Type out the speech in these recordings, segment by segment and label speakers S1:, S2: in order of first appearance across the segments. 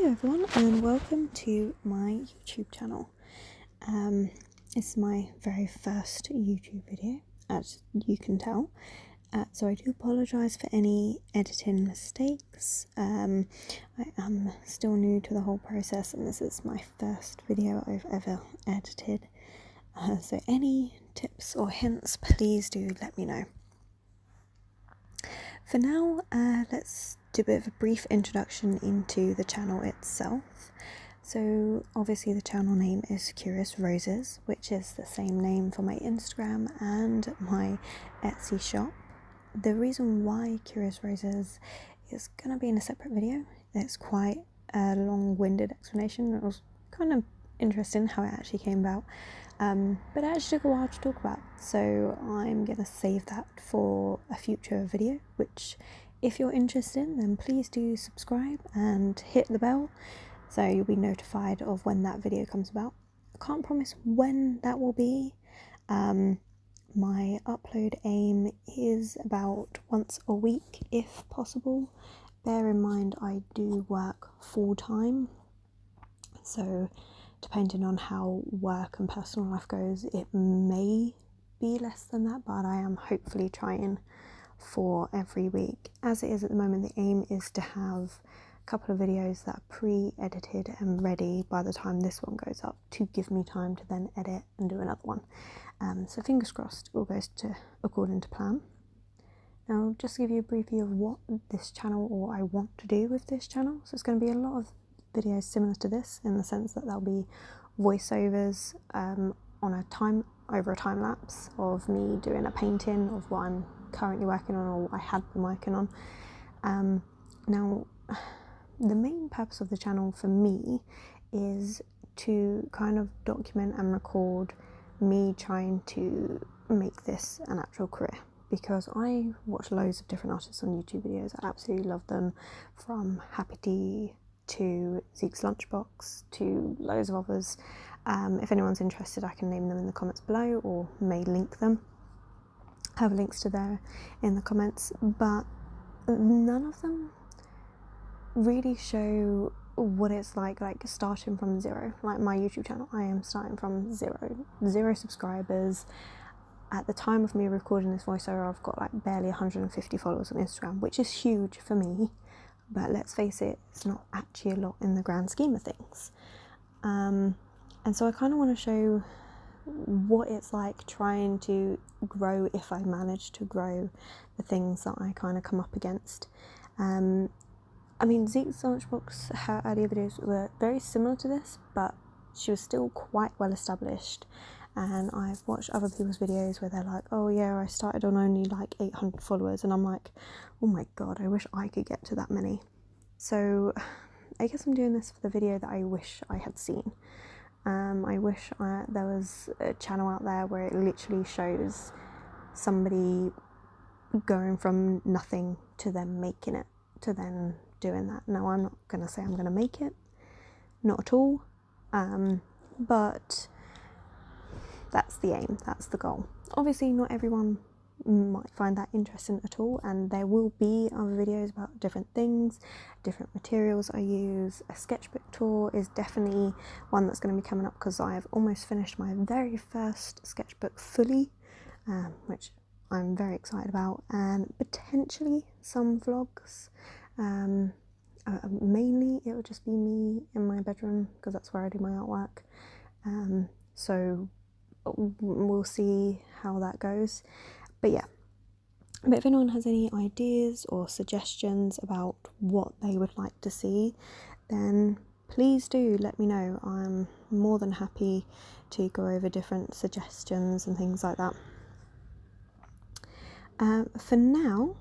S1: Hello everyone and welcome to my YouTube channel. This is my very first YouTube video, as you can tell, so I do apologise for any editing mistakes. I am still new to the whole process and this is my first video I've ever edited, so any tips or hints, please do let me know. For now, let's do a bit of a brief introduction into the channel itself. So obviously the channel name is Curious Roses, which is the same name for my Instagram and my Etsy shop. The reason why Curious Roses is going to be in a separate video. It's quite a long-winded explanation. It was kind of interesting how it actually came about, but it actually took a while to talk about, so I'm going to save that for a future video, which if you're interested then please do subscribe and hit the bell so you'll be notified of when that video comes about. I can't promise when that will be. My upload aim is about once a week if possible. Bear in mind I do work full-time, so depending on how work and personal life goes, it may be less than that, but I am hopefully trying for every week. As it is at the moment, the aim is to have a couple of videos that are pre-edited and ready by the time this one goes up, to give me time to then edit and do another one. So fingers crossed it all goes according to plan. Now just to give you a brief view of what this channel, or I want to do with this channel, so it's going to be a lot of videos similar to this, in the sense that there'll be voiceovers over a time lapse of me doing a painting of what I'm currently working on or what I had been working on. Now the main purpose of the channel for me is to kind of document and record me trying to make this an actual career, because I watch loads of different artists on YouTube videos. I absolutely love them, from Happy Tea to Zeke's Lunchbox to loads of others. If anyone's interested, I can name them in the comments below, or may link them. I have links to there in the comments, but none of them really show what it's like starting from zero. Like my YouTube channel, I am starting from zero subscribers. At the time of me recording this voiceover, I've got like barely 150 followers on Instagram, which is huge for me. But let's face it, it's not actually a lot in the grand scheme of things. And so I kind of want to show what it's like trying to grow, if I manage to grow the things that I kind of come up against. I mean, Zeke's Lunchbox, her earlier videos were very similar to this, but she was still quite well established. And I've watched other people's videos where they're like, oh yeah, I started on only like 800 followers, and I'm like, oh my god, I wish I could get to that many. So I guess I'm doing this for the video that I wish I had seen. I wish there was a channel out there where it literally shows somebody going from nothing to them making it, to then doing that. Now I'm not going to say I'm going to make it, not at all, but that's the aim, that's the goal. Obviously not everyone might find that interesting at all, and there will be other videos about different things, different materials I use. A sketchbook tour is definitely one that's going to be coming up, because I have almost finished my very first sketchbook fully, which I'm very excited about, and potentially some vlogs. Mainly it would just be me in my bedroom, because that's where I do my artwork, so we'll see how that goes. But yeah, but if anyone has any ideas or suggestions about what they would like to see, then please do let me know. I'm more than happy to go over different suggestions and things like that. For now,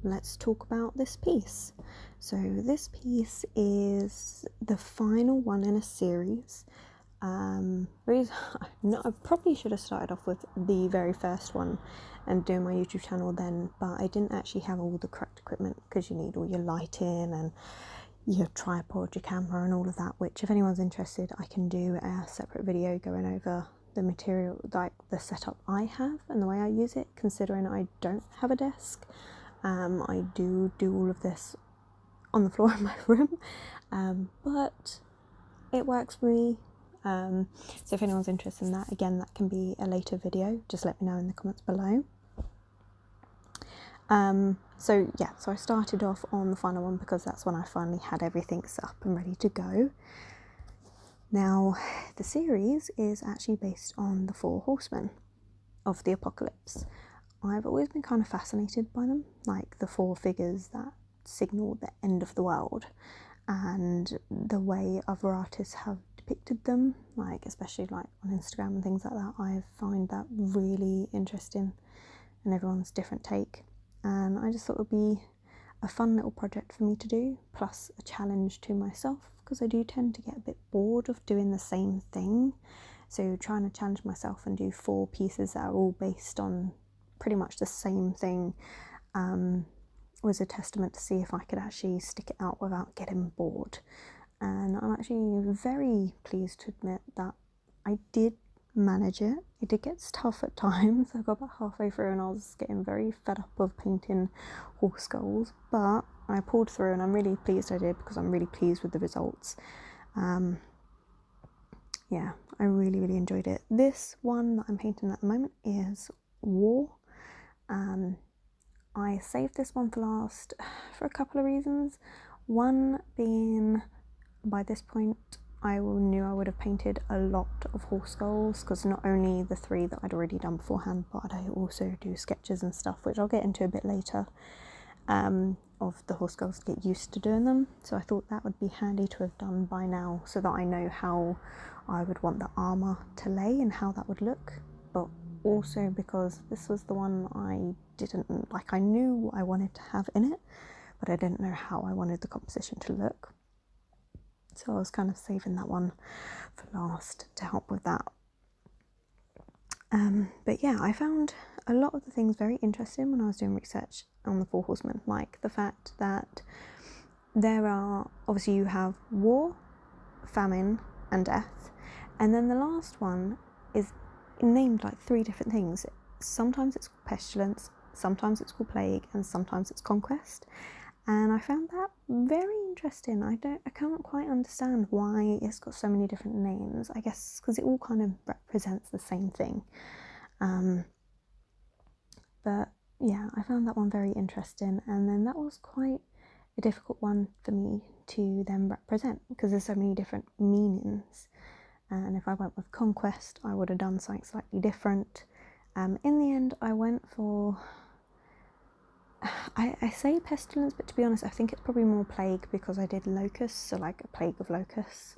S1: let's talk about this piece. So this piece is the final one in a series. I probably should have started off with the very first one and doing my YouTube channel then, but I didn't actually have all the correct equipment, because you need all your lighting and your tripod, your camera and all of that, which if anyone's interested, I can do a separate video going over the material, like the setup I have and the way I use it, considering I don't have a desk. I do all of this on the floor in my room, but it works for me. So if anyone's interested in that, again, that can be a later video. Just let me know in the comments below. So I started off on the final one because that's when I finally had everything set up and ready to go. Now, the series is actually based on the 4 horsemen of the apocalypse. I've always been kind of fascinated by them, like the 4 figures that signal the end of the world, and the way other artists have depicted them, like especially like on Instagram and things like that. I find that really interesting, and everyone's different take. And I just thought it would be a fun little project for me to do, plus a challenge to myself, because I do tend to get a bit bored of doing the same thing. So trying to challenge myself and do 4 pieces that are all based on pretty much the same thing was a testament to see if I could actually stick it out without getting bored. And I'm actually very pleased to admit that I did manage it. It did get tough at times. I got about halfway through and I was getting very fed up of painting horse skulls, but I pulled through, and I'm really pleased I did, because I'm really pleased with the results. Yeah, I really enjoyed it. This one that I'm painting at the moment is War. I saved this one for last for a couple of reasons. One being, by this point I knew I would have painted a lot of horse skulls, because not only the 3 that I'd already done beforehand, but I also do sketches and stuff, which I'll get into a bit later, of the horse skulls to get used to doing them. So I thought that would be handy to have done by now, so that I know how I would want the armour to lay and how that would look. But also because this was the one I didn't like, I knew what I wanted to have in it, but I didn't know how I wanted the composition to look. So I was kind of saving that one for last to help with that. But yeah, I found a lot of the things very interesting when I was doing research on the 4 horsemen, like the fact that there are, obviously you have war, famine and death, and then the last one is named like 3 different things. Sometimes it's called pestilence, sometimes it's called plague, and sometimes it's conquest. And I found that very interesting. I can't quite understand why it's got so many different names. I guess because it all kind of represents the same thing. But yeah, I found that one very interesting. And then that was quite a difficult one for me to then represent, because there's so many different meanings. And if I went with conquest, I would have done something slightly different. In the end, I went for... I say pestilence, but to be honest, I think it's probably more plague, because I did locusts, so like a plague of locusts,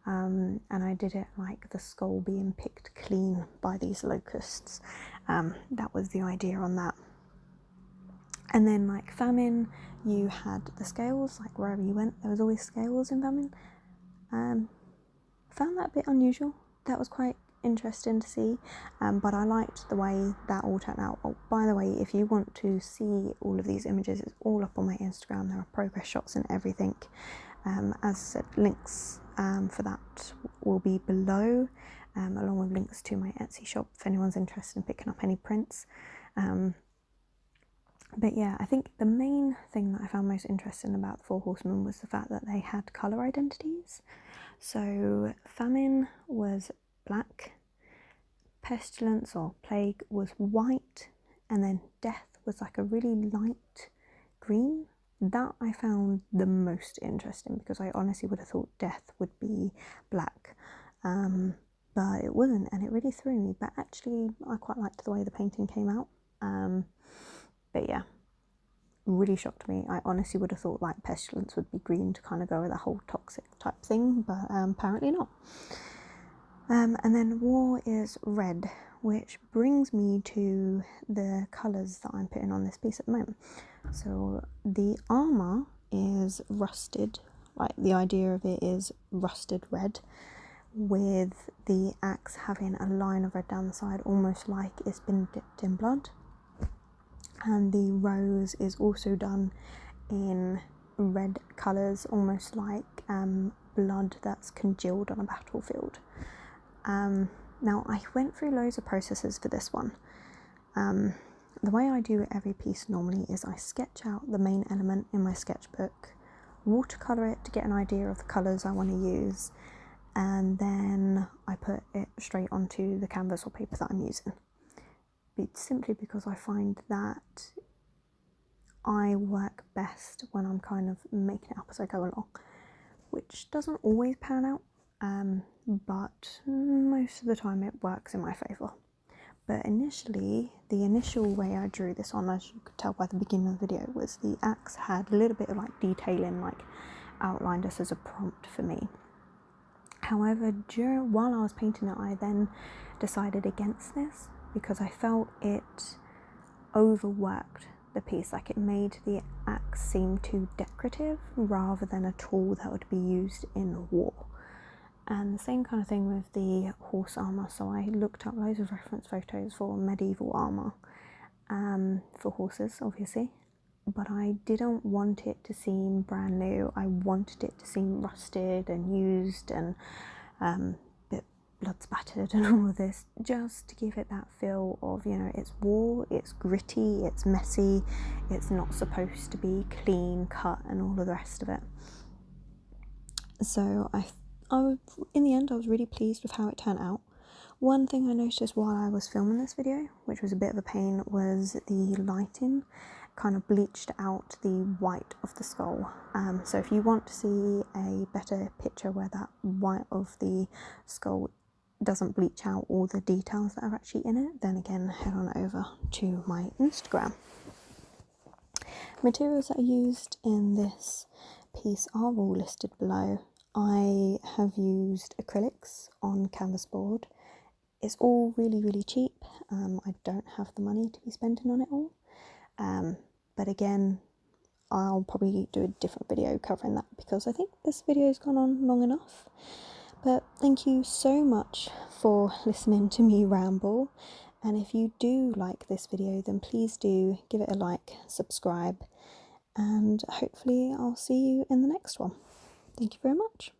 S1: and I did it like the skull being picked clean by these locusts. That was the idea on that. And then like famine, you had the scales, like wherever you went there was always scales in famine. Found that a bit unusual. That was quite interesting to see, but I liked the way that all turned out. Oh, by the way, if you want to see all of these images, it's all up on my Instagram. There are progress shots and everything. As I said, links for that will be below, along with links to my Etsy shop if anyone's interested in picking up any prints. But yeah, I think the main thing that I found most interesting about the 4 horsemen was the fact that they had colour identities. So famine was black, pestilence or plague was white, and then death was like a really light green. That I found the most interesting, because I honestly would have thought death would be black, but it wasn't, and it really threw me. But actually I quite liked the way the painting came out. But yeah, really shocked me. I honestly would have thought like pestilence would be green to kind of go with the whole toxic type thing, but apparently not. And then war is red, which brings me to the colours that I'm putting on this piece at the moment. So the armour is rusted, like the idea of it is rusted red, with the axe having a line of red down the side, almost like it's been dipped in blood. And the rose is also done in red colours, almost like blood that's congealed on a battlefield. Now I went through loads of processes for this one. The way I do every piece normally is I sketch out the main element in my sketchbook watercolour it to get an idea of the colours I want to use, and then I put it straight onto the canvas or paper that I'm using. Simply because I find that I work best when I'm kind of making it up as I go along, which doesn't always pan out, but most of the time it works in my favour. But initially, the initial way I drew this on, as you could tell by the beginning of the video, was the axe had a little bit of like detailing, like outlined just as a prompt for me. However, while I was painting it, I then decided against this because I felt it overworked the piece, like it made the axe seem too decorative rather than a tool that would be used in war. And the same kind of thing with the horse armour. So I looked up loads of reference photos for medieval armour, for horses obviously, but I didn't want it to seem brand new. I wanted it to seem rusted and used and a bit blood spattered and all of this, just to give it that feel of, you know, it's war, it's gritty, it's messy, it's not supposed to be clean cut and all of the rest of it. So in the end, I was really pleased with how it turned out. One thing I noticed while I was filming this video, which was a bit of a pain, was the lighting kind of bleached out the white of the skull. So if you want to see a better picture where that white of the skull doesn't bleach out all the details that are actually in it, then again head on over to my Instagram. Materials that are used in this piece are all listed below. I have used acrylics on canvas board. It's all really cheap. I don't have the money to be spending on it all, but again, I'll probably do a different video covering that because I think this video has gone on long enough. But thank you so much for listening to me ramble, and if you do like this video, then please do give it a like, subscribe, and hopefully I'll see you in the next one. Thank you very much.